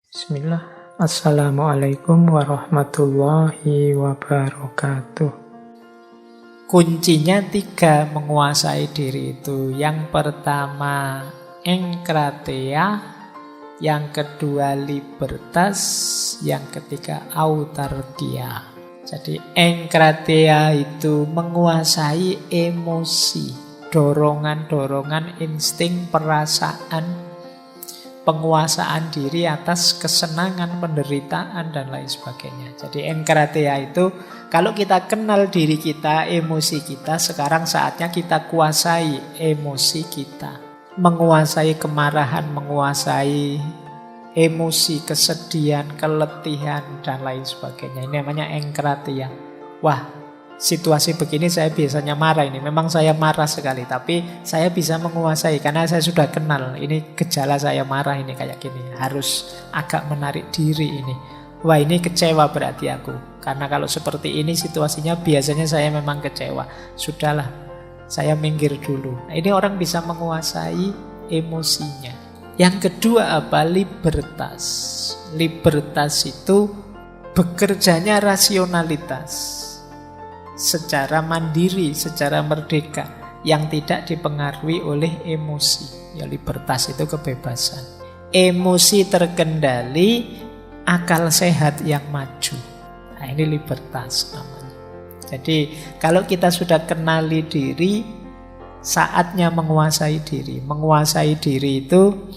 Bismillah. Assalamualaikum warahmatullahi wabarakatuh. Kuncinya 3 menguasai diri itu. Yang pertama engkrateia, yang kedua libertas, yang ketiga autarkia. Jadi engkrateia itu menguasai emosi, dorongan-dorongan, insting, perasaan, penguasaan diri atas kesenangan, penderitaan, dan lain sebagainya. Jadi engkrateia itu, kalau kita kenal diri kita, emosi kita, sekarang saatnya kita kuasai emosi kita. Menguasai kemarahan, menguasai emosi, kesedihan, keletihan, dan lain sebagainya. Ini namanya engkrateia. Wah, situasi begini saya biasanya marah ini. Memang saya marah sekali, tapi saya bisa menguasai karena saya sudah kenal. Ini gejala saya marah ini kayak gini. Harus agak menarik diri ini. Wah, ini kecewa berarti aku. Karena kalau seperti ini situasinya biasanya saya memang kecewa. Sudahlah, saya minggir dulu. Nah, ini orang bisa menguasai emosinya. Yang kedua apa? Libertas. Libertas itu bekerjanya rasionalitas. Secara mandiri, secara merdeka, yang tidak dipengaruhi oleh emosi. Ya, libertas itu kebebasan. Emosi terkendali, akal sehat yang maju. Nah, ini libertas namanya. Jadi kalau kita sudah kenali diri, saatnya menguasai diri. Menguasai diri itu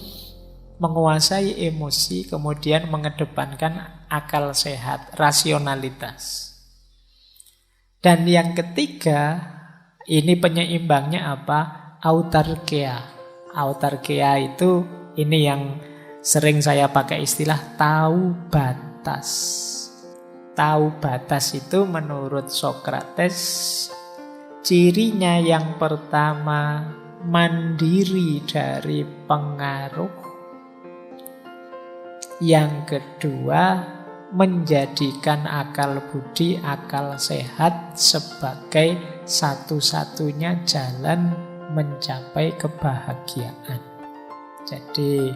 menguasai emosi, kemudian mengedepankan akal sehat, rasionalitas. Dan yang ketiga, ini penyeimbangnya apa? Autarkia. Autarkia itu, ini yang sering saya pakai istilah tahu batas. Tahu batas itu menurut Sokrates, cirinya yang pertama mandiri dari pengaruh. Yang kedua, menjadikan akal budi, akal sehat sebagai satu-satunya jalan mencapai kebahagiaan. Jadi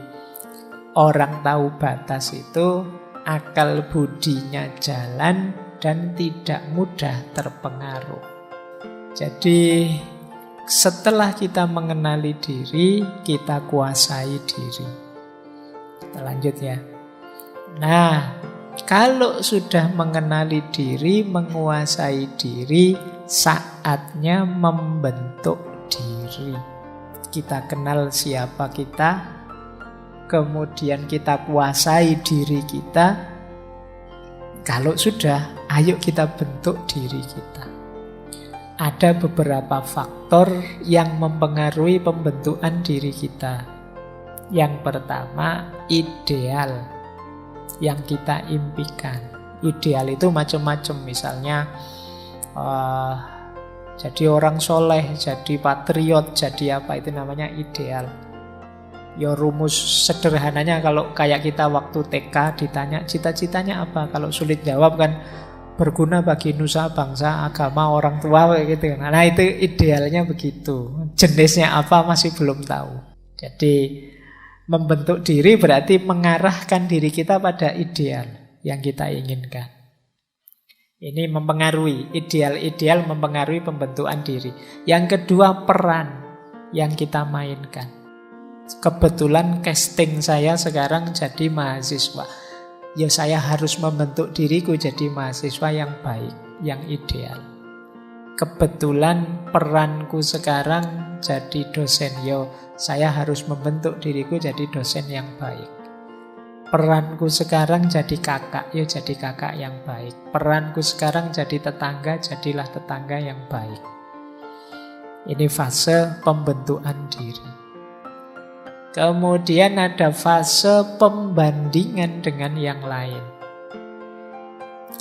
orang tahu batas itu akal budinya jalan dan tidak mudah terpengaruh. Jadi setelah kita mengenali diri, kita kuasai diri. Kita lanjut ya. Nah, kalau sudah mengenali diri, menguasai diri, saatnya membentuk diri. Kita kenal siapa kita, kemudian kita kuasai diri kita. Kalau sudah, ayo kita bentuk diri kita. Ada beberapa faktor yang mempengaruhi pembentukan diri kita. Yang pertama, ideal yang kita impikan. Ideal itu macam-macam, misalnya jadi orang soleh, jadi patriot, jadi apa, itu namanya ideal. Ya rumus sederhananya kalau kayak kita waktu TK ditanya cita-citanya apa, kalau sulit jawab kan berguna bagi nusa, bangsa, agama, orang tua gitu. Nah itu idealnya begitu. Jenisnya apa masih belum tahu. Jadi membentuk diri berarti mengarahkan diri kita pada ideal yang kita inginkan. Ini mempengaruhi, ideal-ideal mempengaruhi pembentukan diri. Yang kedua, peran yang kita mainkan. Kebetulan casting saya sekarang jadi mahasiswa. Ya saya harus membentuk diriku jadi mahasiswa yang baik, yang ideal. Kebetulan peranku sekarang jadi dosen. Yo, saya harus membentuk diriku jadi dosen yang baik. Peranku sekarang jadi kakak. Yo, jadi kakak yang baik. Peranku sekarang jadi tetangga. Jadilah tetangga yang baik. Ini fase pembentukan diri. Kemudian ada fase pembandingan dengan yang lain.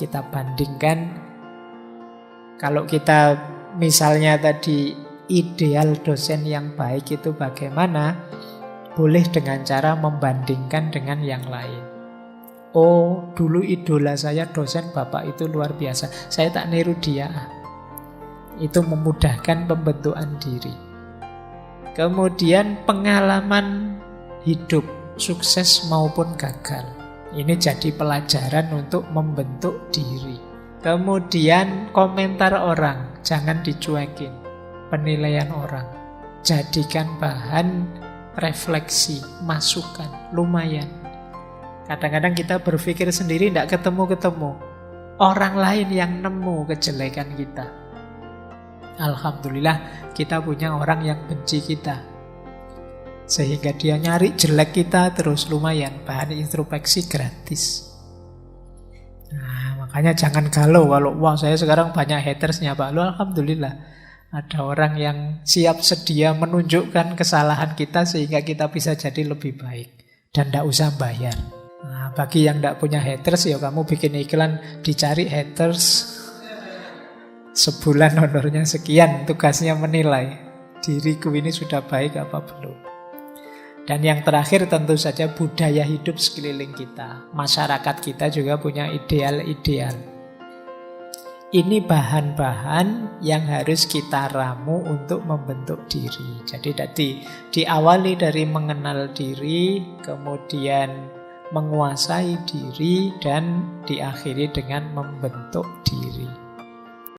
Kita bandingkan. Kalau kita misalnya tadi ideal dosen yang baik itu bagaimana? Boleh dengan cara membandingkan dengan yang lain. Oh, dulu idola saya dosen bapak itu luar biasa. Saya tak niru dia. Itu memudahkan pembentukan diri. Kemudian pengalaman hidup, sukses maupun gagal. Ini jadi pelajaran untuk membentuk diri. Kemudian komentar orang, jangan dicuekin. Penilaian orang, jadikan bahan refleksi, masukan, lumayan. Kadang-kadang kita berpikir sendiri tidak ketemu-ketemu. Orang lain yang nemu kejelekan kita. Alhamdulillah kita punya orang yang benci kita, sehingga dia nyari jelek kita terus, lumayan, bahan introspeksi gratis. Nah, makanya jangan galau kalau wah saya sekarang banyak hatersnya Pak. Lu alhamdulillah ada orang yang siap sedia menunjukkan kesalahan kita sehingga kita bisa jadi lebih baik dan tidak usah bayar. Nah, bagi yang tidak punya haters ya kamu bikin iklan, dicari haters, sebulan honornya sekian, tugasnya menilai diriku ini sudah baik apa belum. Dan yang terakhir tentu saja budaya hidup sekeliling kita. Masyarakat kita juga punya ideal-ideal. Ini bahan-bahan yang harus kita ramu untuk membentuk diri. Jadi tadi diawali dari mengenal diri, kemudian menguasai diri, dan diakhiri dengan membentuk diri.